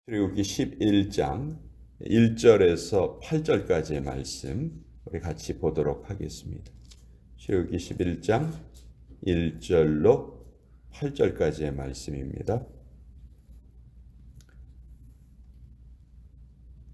출애굽기 11장 1절에서 8절까지의 말씀 우리 같이 보도록 하겠습니다. 출애굽기 11장 1절로 8절까지의 말씀입니다.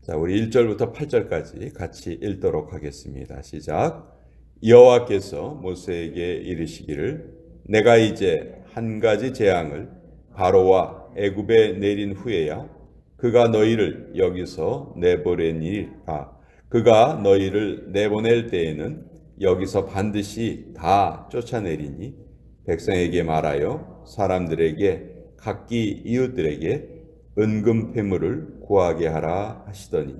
자, 우리 1절부터 8절까지 같이 읽도록 하겠습니다. 시작. 여호와께서 모세에게 이르시기를 내가 이제 한 가지 재앙을 바로와 애굽에 내린 후에야 그가 너희를 여기서 내보내니라. 그가 너희를 내보낼 때에는 여기서 반드시 다 쫓아내리니 백성에게 말하여 사람들에게 각기 이웃들에게 은금 패물을 구하게 하라 하시더니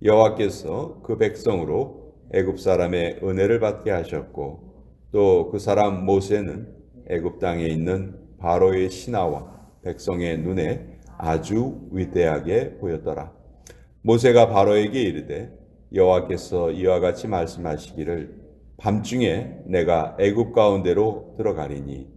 여호와께서 그 백성으로 애굽 사람의 은혜를 받게 하셨고 또 그 사람 모세는 애굽 땅에 있는 바로의 신하와 백성의 눈에 아주 위대하게 보였더라. 모세가 바로에게 이르되 여호와께서 이와 같이 말씀하시기를 밤중에 내가 애굽 가운데로 들어가리니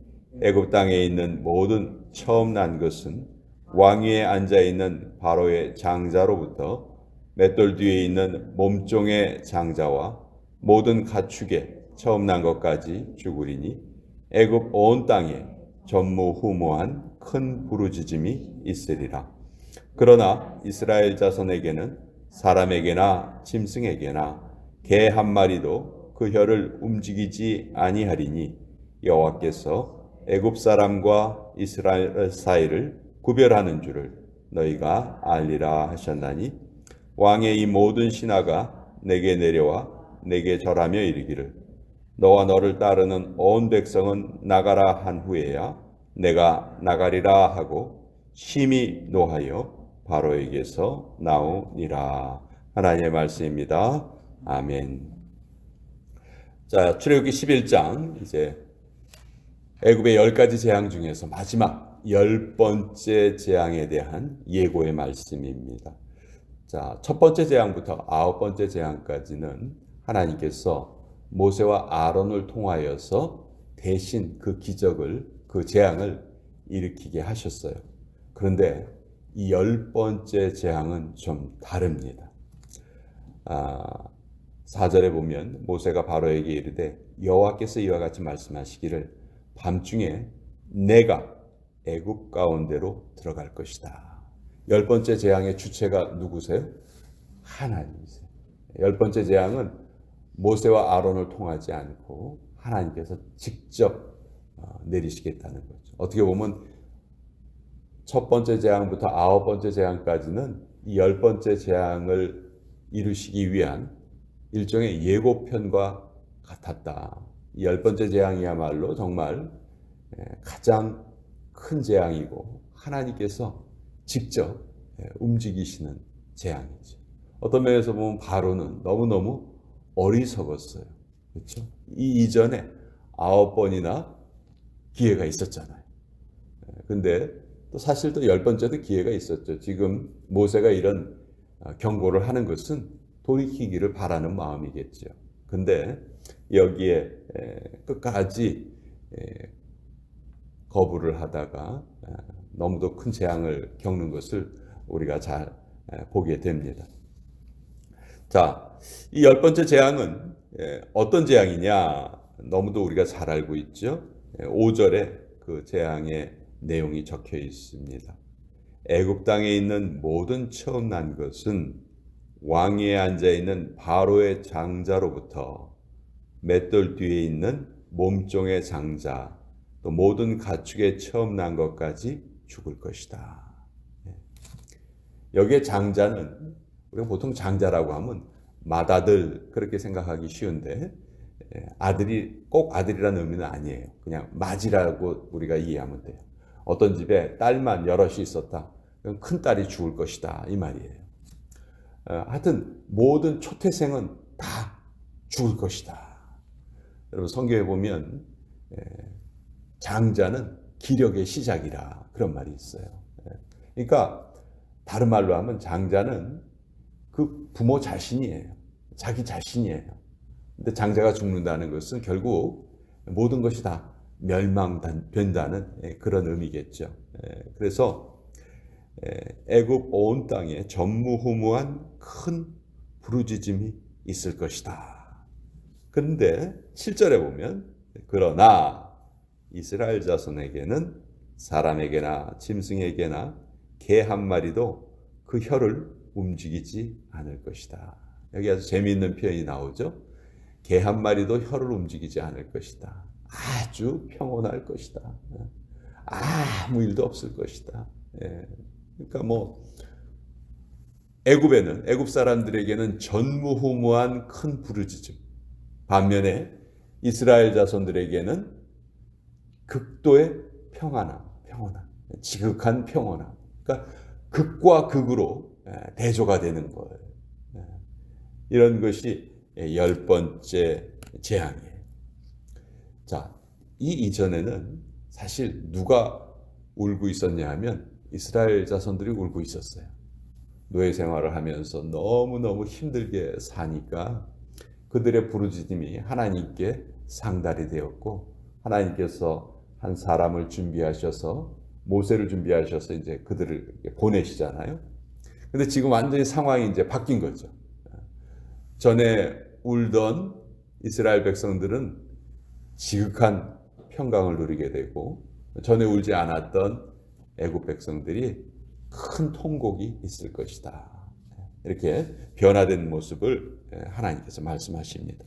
애굽 땅에 있는 모든 처음 난 것은 왕 위에 앉아 있는 바로의 장자로부터 맷돌 뒤에 있는 몸종의 장자와 모든 가축에 처음 난 것까지 죽으리니 애굽 온 땅에 전무후무한 큰 부르짖음이 있으리라. 그러나 이스라엘 자손에게는 사람에게나 짐승에게나 개 한 마리도 그 혀를 움직이지 아니하리니 여호와께서 애굽 사람과 이스라엘 사이를 구별하는 줄을 너희가 알리라 하셨나니 왕의 이 모든 신하가 내게 내려와 내게 절하며 이르기를 너와 너를 따르는 온 백성은 나가라 한 후에야 내가 나가리라 하고 심히 노하여 바로에게서 나오니라. 하나님의 말씀입니다. 아멘. 자, 출애굽기 11장 이제 애굽의 10가지 재앙 중에서 마지막 10번째 재앙에 대한 예고의 말씀입니다. 자, 첫 번째 재앙부터 9번째 재앙까지는 하나님께서 모세와 아론을 통하여서 대신 그 기적을, 그 재앙을 일으키게 하셨어요. 그런데 이 10번째 재앙은 좀 다릅니다. 4절에 보면 모세가 바로에게 이르되 여호와께서 이와 같이 말씀하시기를 밤중에 내가 애굽 가운데로 들어갈 것이다. 10번째 재앙의 주체가 누구세요? 하나님이세요. 10번째 재앙은 모세와 아론을 통하지 않고 하나님께서 직접 내리시겠다는 거죠. 어떻게 보면 첫 번째 재앙부터 9번째 재앙까지는 이 10번째 재앙을 이루시기 위한 일종의 예고편과 같았다. 이 10번째 재앙이야말로 정말 가장 큰 재앙이고 하나님께서 직접 움직이시는 재앙이죠. 어떤 면에서 보면 바로는 너무너무 어리석었어요. 그렇죠? 이 이전에 9번이나 기회가 있었잖아요. 근데 또 사실 또 10번째도 기회가 있었죠. 지금 모세가 이런 경고를 하는 것은 돌이키기를 바라는 마음이겠죠. 근데 여기에 끝까지 거부를 하다가 너무도 큰 재앙을 겪는 것을 우리가 잘 보게 됩니다. 자, 이 10번째 재앙은 어떤 재앙이냐? 너무도 우리가 잘 알고 있죠. 5절에 그 재앙의 내용이 적혀 있습니다. 애굽 땅에 있는 모든 처음 난 것은 왕위에 앉아 있는 바로의 장자로부터 맷돌 뒤에 있는 몸종의 장자, 또 모든 가축의 처음 난 것까지 죽을 것이다. 여기에 장자는 우리가 보통 장자라고 하면 맏아들 그렇게 생각하기 쉬운데 아들이 꼭 아들이라는 의미는 아니에요. 그냥 맏이라고 우리가 이해하면 돼요. 어떤 집에 딸만 여럿이 있었다. 그럼 큰 딸이 죽을 것이다 이 말이에요. 하여튼 모든 초태생은 다 죽을 것이다. 여러분 성경에 보면 장자는 기력의 시작이라 그런 말이 있어요. 그러니까 다른 말로 하면 장자는 그 부모 자신이에요. 자기 자신이에요. 근데 장자가 죽는다는 것은 결국 모든 것이 다 멸망된다는 그런 의미겠죠. 그래서 애굽 온 땅에 전무후무한 큰 부르짖음이 있을 것이다. 그런데 7절에 보면 그러나 이스라엘 자손에게는 사람에게나 짐승에게나 개 한 마리도 그 혀를 움직이지 않을 것이다. 여기 아주 재미있는 표현이 나오죠. 개 한 마리도 혀를 움직이지 않을 것이다. 아주 평온할 것이다. 아무 일도 없을 것이다. 그러니까 애굽에는 애굽 사람들에게는 전무후무한 큰 부르짖음. 반면에 이스라엘 자손들에게는 극도의 평안함, 지극한 평온함. 그러니까 극과 극으로 대조가 되는 거예요. 이런 것이 10번째 재앙이에요. 자, 이 이전에는 사실 누가 울고 있었냐 하면 이스라엘 자손들이 울고 있었어요. 노예 생활을 하면서 너무너무 힘들게 사니까 그들의 부르짖음이 하나님께 상달이 되었고, 하나님께서 한 사람을 준비하셔서 모세를 준비하셔서 이제 그들을 보내시잖아요. 근데 지금 완전히 상황이 이제 바뀐 거죠. 전에 울던 이스라엘 백성들은 지극한 평강을 누리게 되고, 전에 울지 않았던 애굽 백성들이 큰 통곡이 있을 것이다. 이렇게 변화된 모습을 하나님께서 말씀하십니다.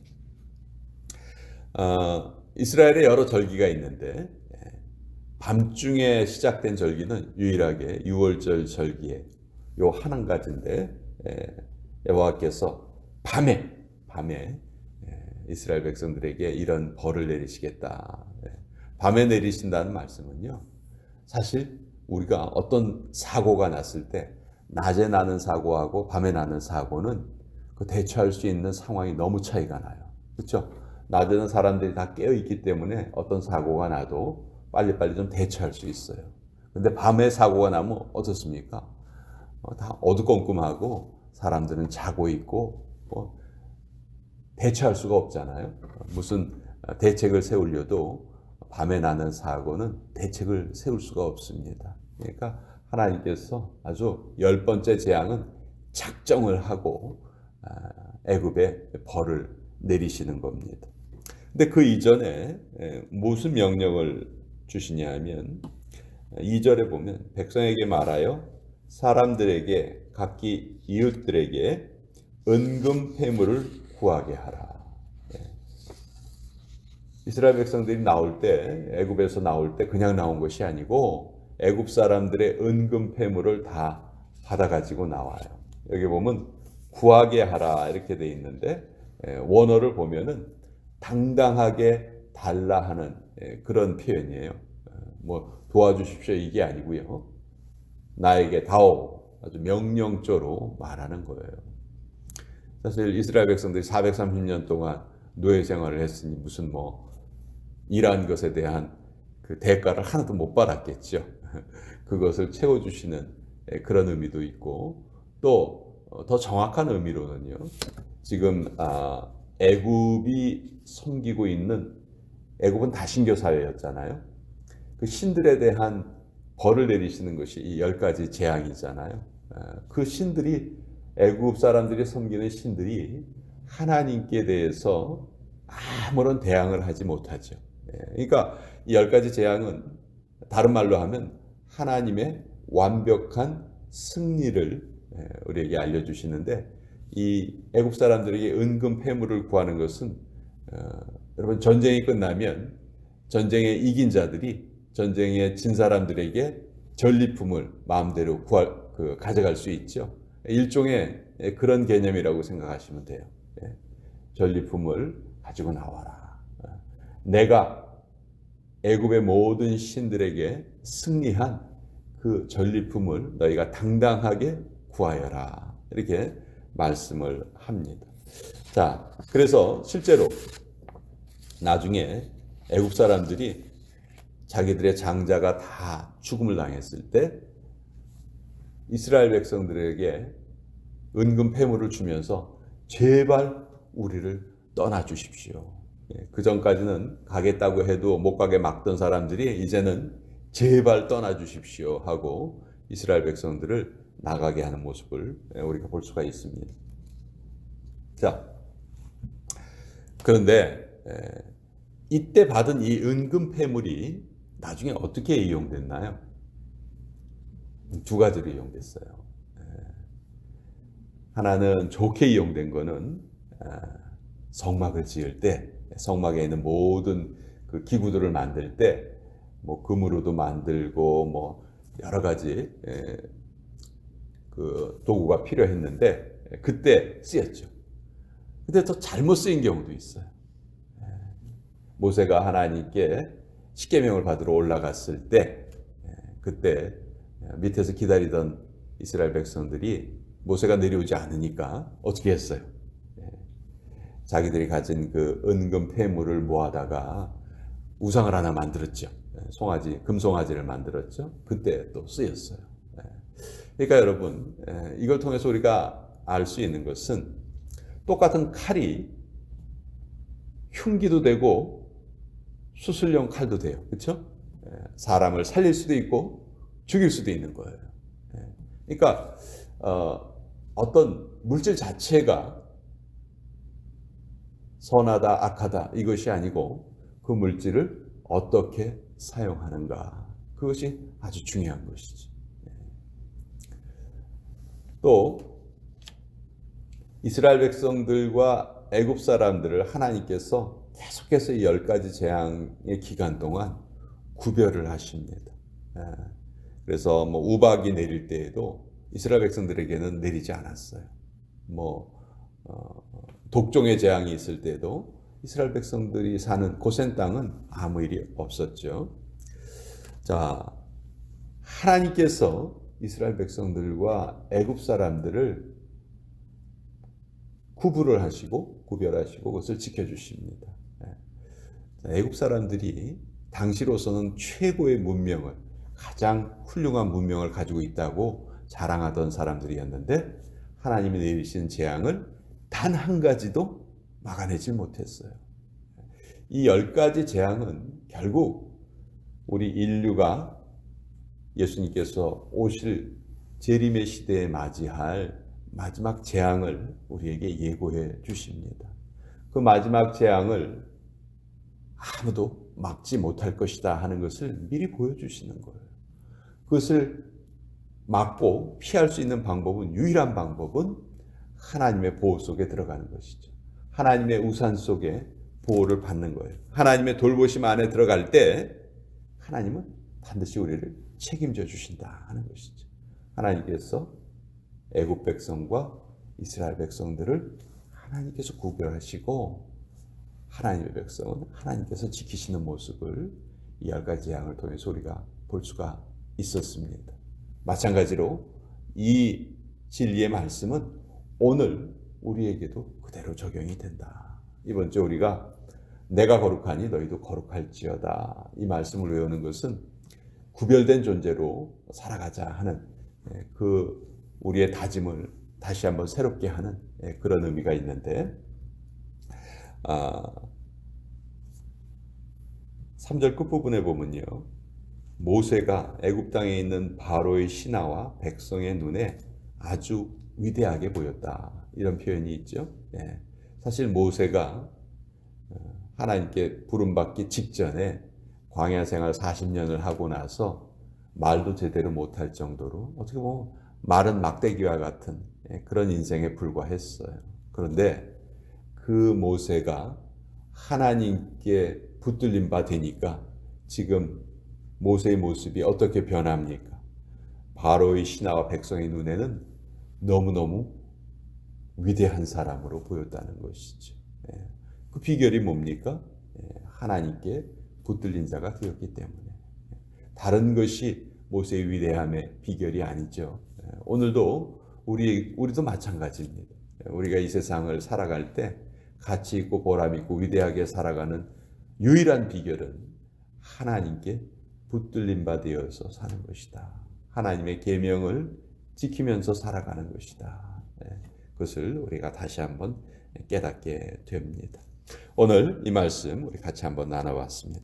이스라엘에 여러 절기가 있는데 밤중에 시작된 절기는 유일하게 유월절 절기에 요 한 가지인데, 여호와께서 밤에 이스라엘 백성들에게 이런 벌을 내리시겠다. 밤에 내리신다는 말씀은요, 사실 우리가 어떤 사고가 났을 때 낮에 나는 사고하고 밤에 나는 사고는 그 대처할 수 있는 상황이 너무 차이가 나요. 그렇죠? 낮에는 사람들이 다 깨어 있기 때문에 어떤 사고가 나도 빨리빨리 좀 대처할 수 있어요. 근데 밤에 사고가 나면 어떻습니까? 다 어두컴컴하고 사람들은 자고 있고 대처할 수가 없잖아요. 무슨 대책을 세우려도 밤에 나는 사고는 대책을 세울 수가 없습니다. 그러니까 하나님께서 아주 10번째 재앙은 작정을 하고 애굽에 벌을 내리시는 겁니다. 근데 그 이전에 무슨 명령을 주시냐 하면 2절에 보면 백성에게 말하여 사람들에게 각기 이웃들에게 은금 패물을 구하게 하라. 이스라엘 백성들이 나올 때, 애굽에서 나올 때 그냥 나온 것이 아니고 애굽 사람들의 은금 패물을 다 받아가지고 나와요. 여기 보면 구하게 하라 이렇게 돼 있는데, 원어를 보면은 당당하게 달라 하는 그런 표현이에요. 도와주십시오 이게 아니고요. 나에게 다오, 아주 명령조로 말하는 거예요. 사실 이스라엘 백성들이 430년 동안 노예 생활을 했으니 무슨 일한 것에 대한 그 대가를 하나도 못 받았겠죠. 그것을 채워주시는 그런 의미도 있고, 또 더 정확한 의미로는요, 지금 애굽이 섬기고 있는, 애굽은 다신교 사회였잖아요. 그 신들에 대한 벌을 내리시는 것이 이 10가지 재앙이잖아요. 그 신들이, 애굽 사람들이 섬기는 신들이 하나님께 대해서 아무런 대항을 하지 못하죠. 그러니까 이 10가지 재앙은 다른 말로 하면 하나님의 완벽한 승리를 우리에게 알려주시는데, 이 애굽 사람들에게 은금 패물을 구하는 것은 여러분, 전쟁이 끝나면 전쟁에 이긴 자들이 전쟁에 진 사람들에게 전리품을 마음대로 가져갈 수 있죠. 일종의 그런 개념이라고 생각하시면 돼요. 전리품을 가지고 나와라. 내가 애굽의 모든 신들에게 승리한 그 전리품을 너희가 당당하게 구하여라. 이렇게 말씀을 합니다. 자, 그래서 실제로 나중에 애굽 사람들이 자기들의 장자가 다 죽음을 당했을 때 이스라엘 백성들에게 은금 패물을 주면서 제발 우리를 떠나 주십시오. 그 전까지는 가겠다고 해도 못 가게 막던 사람들이 이제는 제발 떠나 주십시오 하고 이스라엘 백성들을 나가게 하는 모습을 우리가 볼 수가 있습니다. 자, 그런데 이때 받은 이 은금 패물이 나중에 어떻게 이용됐나요? 두 가지로 이용됐어요. 하나는 좋게 이용된 거는 성막을 지을 때, 성막에 있는 모든 그 기구들을 만들 때 뭐 금으로도 만들고 뭐 여러 가지 그 도구가 필요했는데 그때 쓰였죠. 근데 또 잘못 쓰인 경우도 있어요. 모세가 하나님께 십계명을 받으러 올라갔을 때 그때 밑에서 기다리던 이스라엘 백성들이 모세가 내려오지 않으니까 어떻게 했어요? 자기들이 가진 그 은금 폐물을 모아다가 우상을 하나 만들었죠. 송아지, 금송아지를 만들었죠. 그때 또 쓰였어요. 그러니까 여러분, 이걸 통해서 우리가 알 수 있는 것은 똑같은 칼이 흉기도 되고 수술용 칼도 돼요. 그렇죠? 사람을 살릴 수도 있고 죽일 수도 있는 거예요. 그러니까 어떤 물질 자체가 선하다, 악하다 이것이 아니고 그 물질을 어떻게 사용하는가, 그것이 아주 중요한 것이지. 또 이스라엘 백성들과 애굽 사람들을 하나님께서 계속해서 이 10가지 재앙의 기간 동안 구별을 하십니다. 그래서 뭐 우박이 내릴 때에도 이스라엘 백성들에게는 내리지 않았어요. 독종의 재앙이 있을 때도 이스라엘 백성들이 사는 고센 땅은 아무 일이 없었죠. 자, 하나님께서 이스라엘 백성들과 애굽 사람들을 구별하시고 그것을 지켜주십니다. 애굽 사람들이 당시로서는 최고의 문명을, 가장 훌륭한 문명을 가지고 있다고 자랑하던 사람들이었는데 하나님이 내리신 재앙을 단 한 가지도 막아내지 못했어요. 이 10가지 재앙은 결국 우리 인류가 예수님께서 오실 재림의 시대에 맞이할 마지막 재앙을 우리에게 예고해 주십니다. 그 마지막 재앙을 아무도 막지 못할 것이다 하는 것을 미리 보여주시는 거예요. 그것을 막고 피할 수 있는 방법은, 유일한 방법은 하나님의 보호 속에 들어가는 것이죠. 하나님의 우산 속에 보호를 받는 거예요. 하나님의 돌보심 안에 들어갈 때 하나님은 반드시 우리를 책임져 주신다 하는 것이죠. 하나님께서 애굽 백성과 이스라엘 백성들을 하나님께서 구별하시고 하나님의 백성은 하나님께서 지키시는 모습을 이 10가지 재앙을 통해서 우리가 볼 수가 있었습니다. 마찬가지로 이 진리의 말씀은 오늘 우리에게도 그대로 적용이 된다. 이번 주 우리가 내가 거룩하니 너희도 거룩할지어다, 이 말씀을 외우는 것은 구별된 존재로 살아가자 하는 그 우리의 다짐을 다시 한번 새롭게 하는 그런 의미가 있는데, 3절 끝부분에 보면요, 모세가 애굽 땅에 있는 바로의 신하와 백성의 눈에 아주 위대하게 보였다, 이런 표현이 있죠. 사실 모세가 하나님께 부름받기 직전에 광야 생활 40년을 하고 나서 말도 제대로 못할 정도로 어떻게 보면 마른 막대기와 같은 그런 인생에 불과했어요. 그런데 그 모세가 하나님께 붙들린 바 되니까 지금 모세의 모습이 어떻게 변합니까? 바로의 신하와 백성의 눈에는 너무너무 위대한 사람으로 보였다는 것이죠. 그 비결이 뭡니까? 하나님께 붙들린 자가 되었기 때문에. 다른 것이 모세의 위대함의 비결이 아니죠. 오늘도 우리도 마찬가지입니다. 우리가 이 세상을 살아갈 때 가치 있고 보람 있고 위대하게 살아가는 유일한 비결은 하나님께 붙들린 바 되어서 사는 것이다. 하나님의 계명을 지키면서 살아가는 것이다. 그것을 우리가 다시 한번 깨닫게 됩니다. 오늘 이 말씀 우리 같이 한번 나눠봤습니다.